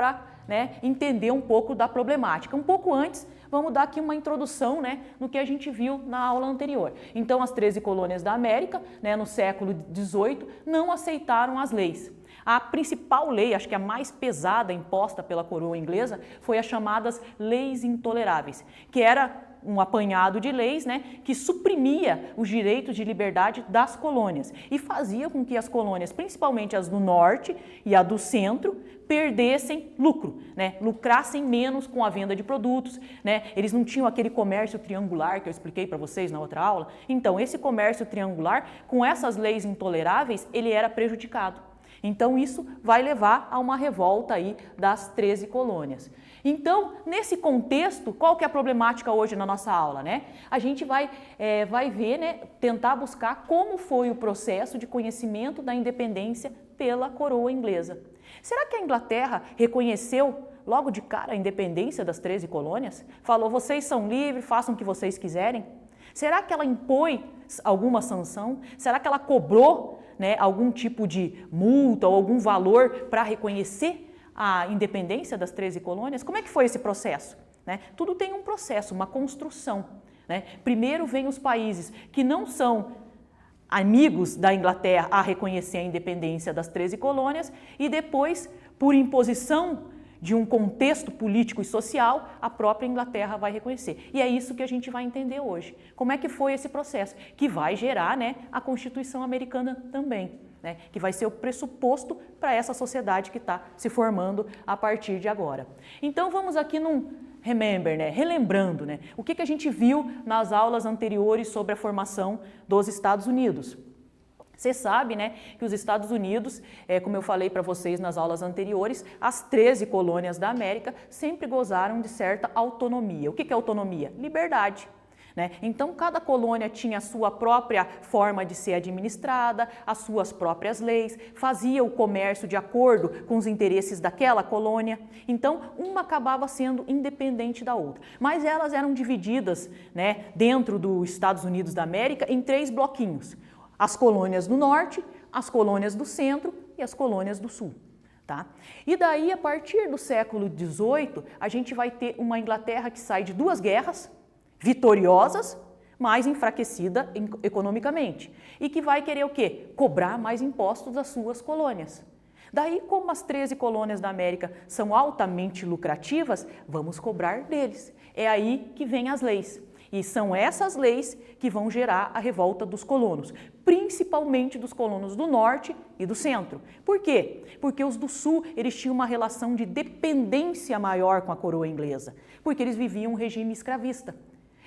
para, né, entender um pouco da problemática. Um pouco antes, vamos dar aqui uma introdução, né, no que a gente viu na aula anterior. Então, as 13 colônias da América, né, no século XVIII, não aceitaram as leis. A principal lei, acho que a mais pesada imposta pela coroa inglesa, foi as chamadas leis intoleráveis, que era um apanhado de leis, né, que suprimia os direitos de liberdade das colônias e fazia com que as colônias, principalmente as do norte e a do centro, perdessem lucro, né, lucrassem menos com a venda de produtos, né, eles não tinham aquele comércio triangular que eu expliquei para vocês na outra aula. Então, esse comércio triangular, com essas leis intoleráveis, ele era prejudicado. Então, isso vai levar a uma revolta aí das 13 colônias. Então, nesse contexto, qual que é a problemática hoje na nossa aula, né? A gente vai ver, né, tentar buscar como foi o processo de conhecimento da independência pela coroa inglesa. Será que a Inglaterra reconheceu logo de cara a independência das 13 colônias? Falou, vocês são livres, façam o que vocês quiserem? Será que ela impôs alguma sanção? Será que ela cobrou, né, algum tipo de multa ou algum valor para reconhecer a independência das 13 colônias? Como é que foi esse processo? Né? Tudo tem um processo, uma construção. Né? Primeiro vem os países que não são amigos da Inglaterra a reconhecer a independência das 13 colônias e depois, por imposição de um contexto político e social, a própria Inglaterra vai reconhecer. E é isso que a gente vai entender hoje. Como é que foi esse processo? Que vai gerar, né, a Constituição Americana também, né, que vai ser o pressuposto para essa sociedade que está se formando a partir de agora. Então vamos aqui num remember, né, relembrando, né, o que a gente viu nas aulas anteriores sobre a formação dos Estados Unidos. Você sabe, né, que os Estados Unidos, como eu falei para vocês nas aulas anteriores, as 13 colônias da América sempre gozaram de certa autonomia. O que é autonomia? Liberdade. Né? Então, cada colônia tinha a sua própria forma de ser administrada, as suas próprias leis, fazia o comércio de acordo com os interesses daquela colônia. Então, uma acabava sendo independente da outra. Mas elas eram divididas, né, dentro dos Estados Unidos da América em 3 bloquinhos. As colônias do norte, as colônias do centro e as colônias do sul. Tá? E daí, a partir do século XVIII, a gente vai ter uma Inglaterra que sai de 2 guerras, vitoriosas, mas enfraquecida economicamente. E que vai querer o quê? Cobrar mais impostos das suas colônias. Daí, como as 13 colônias da América são altamente lucrativas, vamos cobrar deles. É aí que vem as leis. E são essas leis que vão gerar a revolta dos colonos, principalmente dos colonos do norte e do centro. Por quê? Porque os do sul, eles tinham uma relação de dependência maior com a coroa inglesa, porque eles viviam um regime escravista.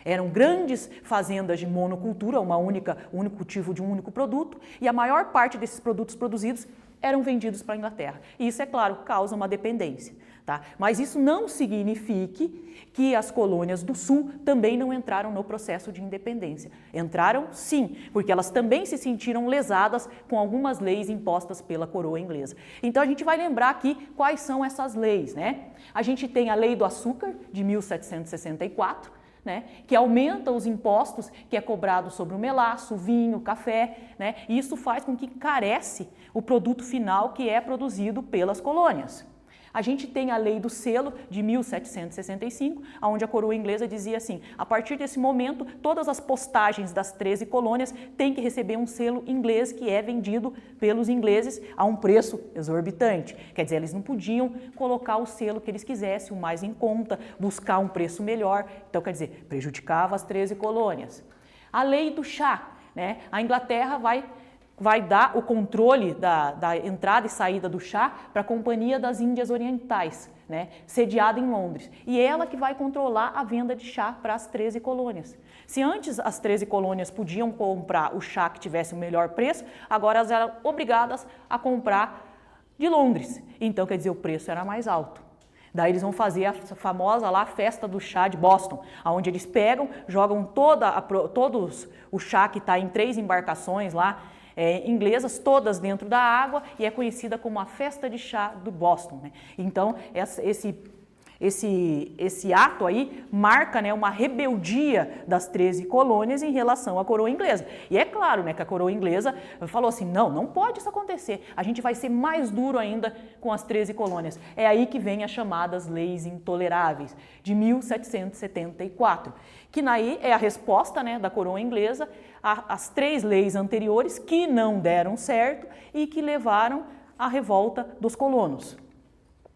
Eram grandes fazendas de monocultura, o único cultivo de um único produto, e a maior parte desses produtos produzidos eram vendidos para a Inglaterra. E isso, é claro, causa uma dependência. Tá? Mas isso não signifique que as colônias do sul também não entraram no processo de independência. Entraram sim, porque elas também se sentiram lesadas com algumas leis impostas pela coroa inglesa. Então a gente vai lembrar aqui quais são essas leis, né? A gente tem a Lei do Açúcar, de 1764, né, que aumenta os impostos que é cobrado sobre o melaço, o vinho, o café, né, e isso faz com que encarece o produto final que é produzido pelas colônias. A gente tem a Lei do Selo, de 1765, onde a coroa inglesa dizia assim, a partir desse momento, todas as postagens das 13 colônias têm que receber um selo inglês que é vendido pelos ingleses a um preço exorbitante. Quer dizer, eles não podiam colocar o selo que eles quisessem, o mais em conta, buscar um preço melhor. Então, quer dizer, prejudicava as 13 colônias. A Lei do Chá, né? A Inglaterra vai dar o controle da entrada e saída do chá para a Companhia das Índias Orientais, né, sediada em Londres. E ela que vai controlar a venda de chá para as 13 colônias. Se antes as 13 colônias podiam comprar o chá que tivesse o melhor preço, agora elas eram obrigadas a comprar de Londres. Então, quer dizer, o preço era mais alto. Daí eles vão fazer a famosa lá festa do chá de Boston, onde eles pegam, jogam todos o chá que está em 3 embarcações lá, inglesas, todas dentro da água, e é conhecida como a festa de chá do Boston. Né? Então, esse ato aí marca, né, uma rebeldia das 13 colônias em relação à coroa inglesa. E é claro, né, que a coroa inglesa falou assim, não pode isso acontecer, a gente vai ser mais duro ainda com as 13 colônias. É aí que vem as chamadas leis intoleráveis, de 1774, que aí é a resposta, né, da coroa inglesa às 3 leis anteriores que não deram certo e que levaram à revolta dos colonos.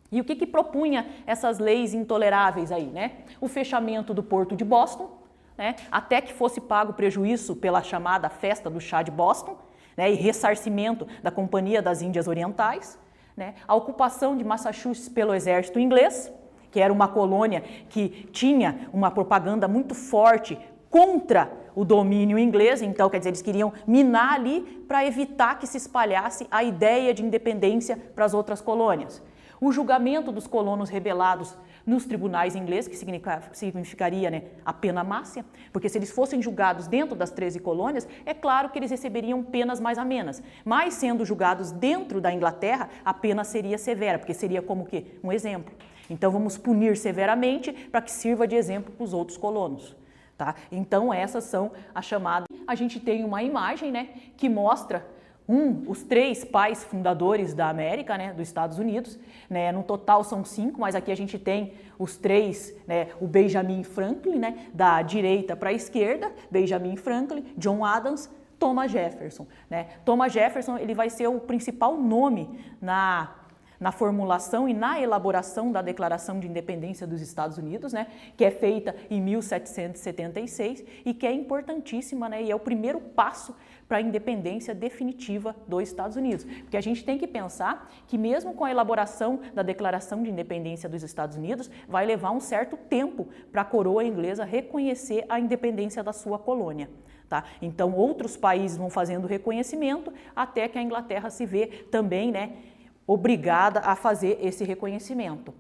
E o que propunha essas leis intoleráveis aí, né? O fechamento do porto de Boston, né? Até que fosse pago prejuízo pela chamada festa do chá de Boston, né? E ressarcimento da Companhia das Índias Orientais, né? A ocupação de Massachusetts pelo exército inglês, que era uma colônia que tinha uma propaganda muito forte contra o domínio inglês, então, quer dizer, eles queriam minar ali para evitar que se espalhasse a ideia de independência para as outras colônias. O julgamento dos colonos rebelados nos tribunais ingleses, que significaria, né, a pena máxima, porque se eles fossem julgados dentro das 13 colônias, é claro que eles receberiam penas mais amenas, mas sendo julgados dentro da Inglaterra, a pena seria severa, porque seria como que um exemplo. Então vamos punir severamente para que sirva de exemplo para os outros colonos. Tá? Então essas são as chamadas. A gente tem uma imagem, né, que mostra os 3 pais fundadores da América, né, dos Estados Unidos, né, no total são 5, mas aqui a gente tem os 3, né, o Benjamin Franklin, né, da direita para a esquerda, Benjamin Franklin, John Adams, Thomas Jefferson, né. Thomas Jefferson ele vai ser o principal nome na formulação e na elaboração da Declaração de Independência dos Estados Unidos, né, que é feita em 1776 e que é importantíssima, né, e é o primeiro passo para a independência definitiva dos Estados Unidos. Porque a gente tem que pensar que mesmo com a elaboração da Declaração de Independência dos Estados Unidos, vai levar um certo tempo para a coroa inglesa reconhecer a independência da sua colônia. Tá? Então outros países vão fazendo reconhecimento até que a Inglaterra se vê também, né, obrigada a fazer esse reconhecimento.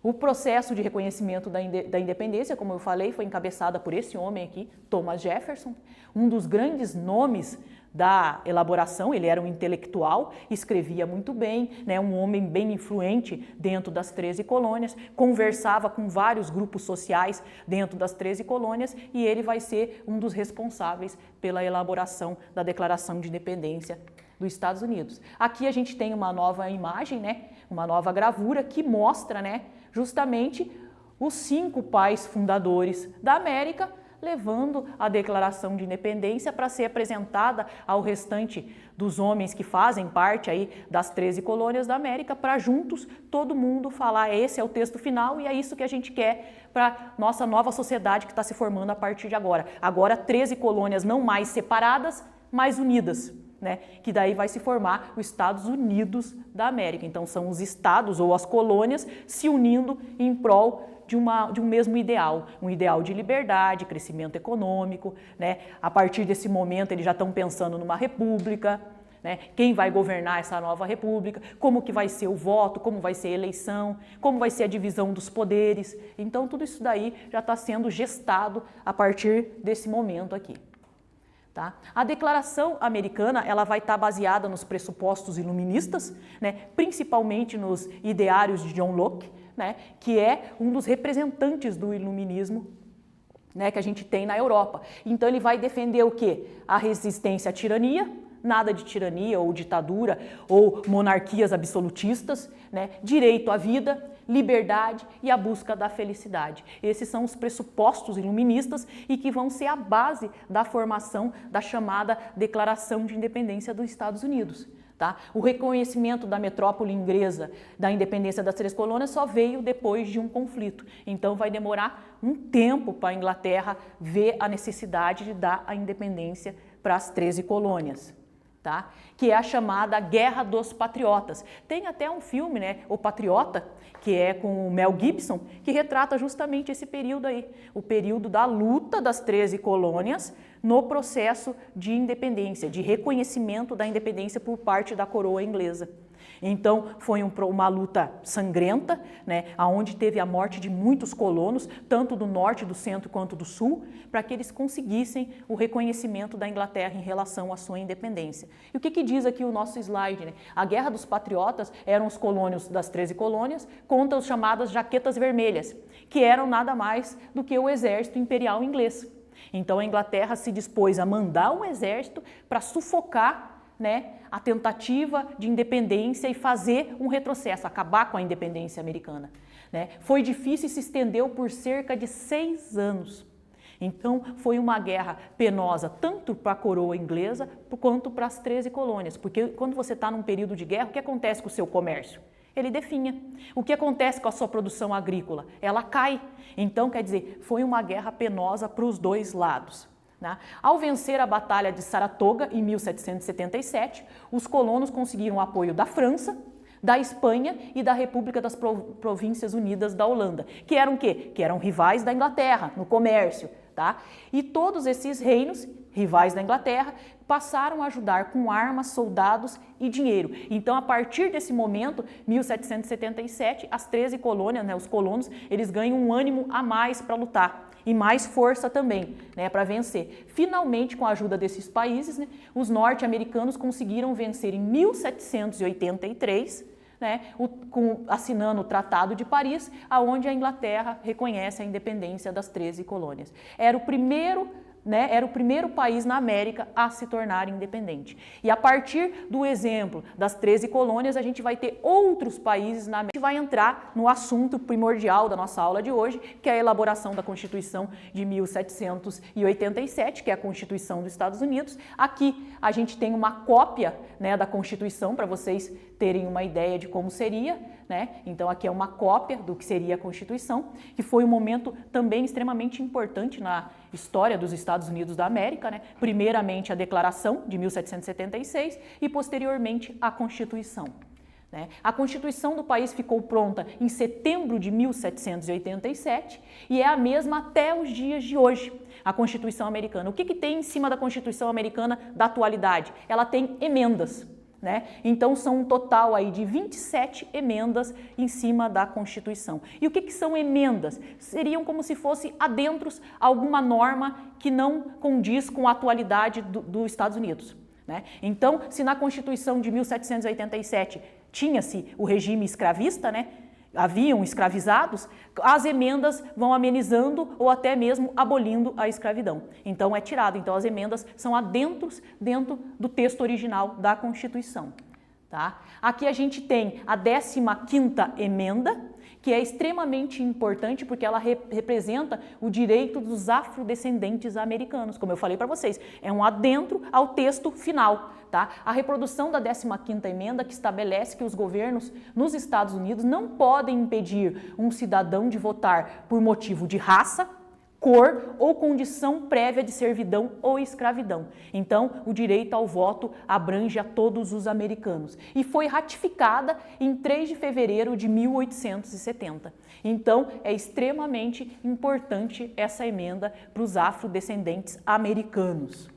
O processo de reconhecimento da independência, como eu falei, foi encabeçada por esse homem aqui, Thomas Jefferson, um dos grandes nomes da elaboração. Ele era um intelectual, escrevia muito bem, né, um homem bem influente dentro das 13 colônias, conversava com vários grupos sociais dentro das 13 colônias e ele vai ser um dos responsáveis pela elaboração da Declaração de Independência dos Estados Unidos. Aqui a gente tem uma nova imagem, né, uma nova gravura que mostra, né, justamente os 5 pais fundadores da América levando a Declaração de Independência para ser apresentada ao restante dos homens que fazem parte aí das 13 colônias da América, para juntos todo mundo falar, esse é o texto final e é isso que a gente quer para nossa nova sociedade que está se formando a partir de agora. Agora 13 colônias não mais separadas, mas unidas. Né, que daí vai se formar os Estados Unidos da América. Então são os estados ou as colônias se unindo em prol de um mesmo ideal, um ideal de liberdade, crescimento econômico. Né? A partir desse momento eles já estão pensando numa república, né? Quem vai governar essa nova república, como que vai ser o voto, como vai ser a eleição, como vai ser a divisão dos poderes. Então tudo isso daí já está sendo gestado a partir desse momento aqui. Tá? A Declaração Americana ela vai estar baseada nos pressupostos iluministas, né? Principalmente nos ideários de John Locke, né? Que é um dos representantes do iluminismo, né? Que a gente tem na Europa. Então ele vai defender o quê? A resistência à tirania, nada de tirania ou ditadura ou monarquias absolutistas, né? Direito à vida, liberdade e a busca da felicidade. Esses são os pressupostos iluministas e que vão ser a base da formação da chamada Declaração de Independência dos Estados Unidos. Tá? O reconhecimento da metrópole inglesa da independência das 3 colônias só veio depois de um conflito. Então vai demorar um tempo para a Inglaterra ver a necessidade de dar a independência para as 13 colônias. Tá? Que é a chamada Guerra dos Patriotas. Tem até um filme, né, O Patriota, que é com o Mel Gibson, que retrata justamente esse período aí, o período da luta das 13 colônias no processo de independência, de reconhecimento da independência por parte da coroa inglesa. Então, foi uma luta sangrenta, né, onde teve a morte de muitos colonos, tanto do norte, do centro quanto do sul, para que eles conseguissem o reconhecimento da Inglaterra em relação à sua independência. E o que diz aqui o nosso slide? Né? A Guerra dos Patriotas eram os colônios das 13 colônias contra os chamadas jaquetas vermelhas, que eram nada mais do que o exército imperial inglês. Então, a Inglaterra se dispôs a mandar um exército para sufocar, né, a tentativa de independência e fazer um retrocesso, acabar com a independência americana. Né? Foi difícil e se estendeu por cerca de 6 anos. Então, foi uma guerra penosa tanto para a coroa inglesa quanto para as 13 colônias, porque quando você está num período de guerra, o que acontece com o seu comércio? Ele definha. O que acontece com a sua produção agrícola? Ela cai. Então, quer dizer, foi uma guerra penosa para os dois lados. Né? Ao vencer a Batalha de Saratoga, em 1777, os colonos conseguiram o apoio da França, da Espanha e da República das Províncias Unidas da Holanda, que eram o quê? Que eram rivais da Inglaterra no comércio. Tá? E todos esses reinos, rivais da Inglaterra, passaram a ajudar com armas, soldados e dinheiro. Então, a partir desse momento, 1777, as 13 colônias, né, os colonos, eles ganham um ânimo a mais para lutar e mais força também, né, para vencer. Finalmente, com a ajuda desses países, né, os norte-americanos conseguiram vencer em 1783, né, assinando o Tratado de Paris, aonde a Inglaterra reconhece a independência das 13 colônias. Era o primeiro país na América a se tornar independente. E a partir do exemplo das 13 colônias, a gente vai ter outros países na América. A gente vai entrar no assunto primordial da nossa aula de hoje, que é a elaboração da Constituição de 1787, que é a Constituição dos Estados Unidos. Aqui a gente tem uma cópia, né, da Constituição, para vocês terem uma ideia de como seria, né? Então aqui é uma cópia do que seria a Constituição, que foi um momento também extremamente importante na história dos Estados Unidos da América, né? Primeiramente a Declaração de 1776 e posteriormente a Constituição. Né? A Constituição do país ficou pronta em setembro de 1787 e é a mesma até os dias de hoje, a Constituição americana. O que tem em cima da Constituição americana da atualidade? Ela tem emendas. Né? Então, são um total aí de 27 emendas em cima da Constituição. E o que são emendas? Seriam como se fosse adentros a alguma norma que não condiz com a atualidade dos Estados Unidos. Né? Então, se na Constituição de 1787 tinha-se o regime escravista, né? Haviam escravizados, as emendas vão amenizando ou até mesmo abolindo a escravidão. Então é tirado. Então as emendas são adentros dentro do texto original da Constituição. Tá? Aqui a gente tem a 15ª emenda, que é extremamente importante porque ela representa o direito dos afrodescendentes americanos. Como eu falei para vocês, é um adentro ao texto final. Tá? A reprodução da 15ª emenda, que estabelece que os governos nos Estados Unidos não podem impedir um cidadão de votar por motivo de raça, cor ou condição prévia de servidão ou escravidão. Então, o direito ao voto abrange a todos os americanos. E foi ratificada em 3 de fevereiro de 1870. Então, é extremamente importante essa emenda para os afrodescendentes americanos.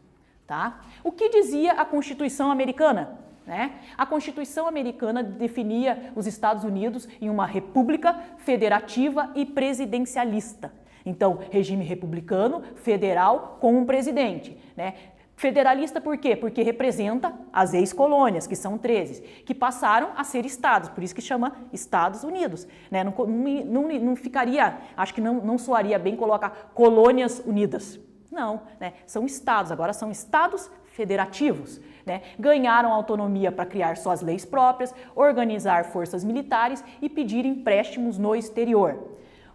Tá? O que dizia a Constituição americana? Né? A Constituição americana definia os Estados Unidos em uma república federativa e presidencialista. Então, regime republicano, federal, com um presidente. Né? Federalista por quê? Porque representa as ex-colônias, que são 13, que passaram a ser estados, por isso que chama Estados Unidos. Né? Não ficaria, acho que não soaria bem colocar colônias unidas. Não, né? São estados, agora são estados federativos. Né? Ganharam autonomia para criar suas leis próprias, organizar forças militares e pedir empréstimos no exterior.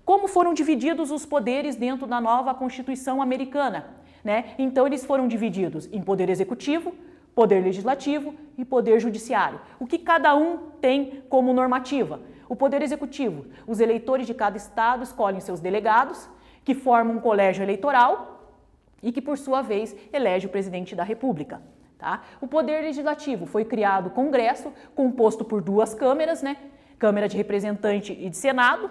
Como foram divididos os poderes dentro da nova Constituição americana? Né? Então, eles foram divididos em poder executivo, poder legislativo e poder judiciário. O que cada um tem como normativa? O poder executivo, os eleitores de cada estado escolhem seus delegados, que formam um colégio eleitoral e que, por sua vez, elege o presidente da República. Tá? O poder legislativo foi criado o Congresso, composto por 2 câmeras, né? Câmara de Representante e de Senado,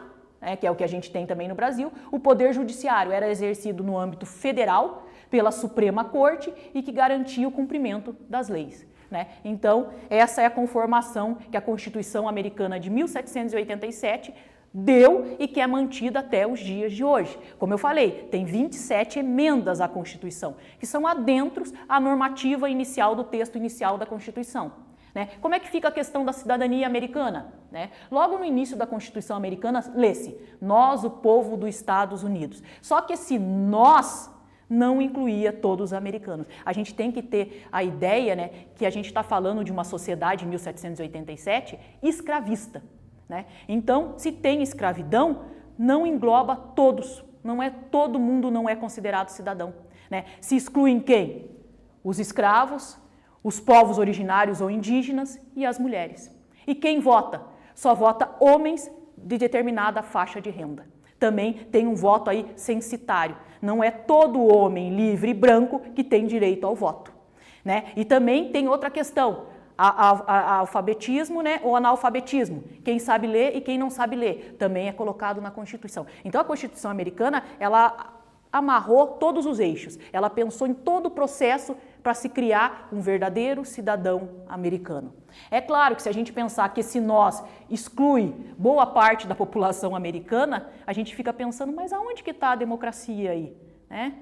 que é o que a gente tem também no Brasil. O poder judiciário era exercido no âmbito federal pela Suprema Corte e que garantia o cumprimento das leis. né? Então, essa é a conformação que a Constituição Americana de 1787 deu e que é mantida até os dias de hoje. Como eu falei, tem 27 emendas à Constituição, que são adentros à normativa inicial do texto inicial da Constituição. Né? Como é que fica a questão da cidadania americana? Né? Logo no início da Constituição americana, lê-se, nós, o povo dos Estados Unidos. Só que esse nós não incluía todos os americanos. A gente tem que ter a ideia, né, que a gente está falando de uma sociedade em 1787 escravista. Né? Então, se tem escravidão, não engloba todos. Não é todo mundo não é considerado cidadão. Né? Se excluem quem? Os escravos, os povos originários ou indígenas e as mulheres. E quem vota? Só vota homens de determinada faixa de renda. Também tem um voto aí censitário. Não é todo homem livre e branco que tem direito ao voto. Né? E também tem outra questão, alfabetismo, né, ou analfabetismo. Quem sabe ler e quem não sabe ler também é colocado na Constituição. Então a Constituição americana, ela amarrou todos os eixos. Ela pensou em todo o processo para se criar um verdadeiro cidadão americano. É claro que se a gente pensar que esse nós exclui boa parte da população americana, a gente fica pensando, mas aonde que está a democracia aí? Né?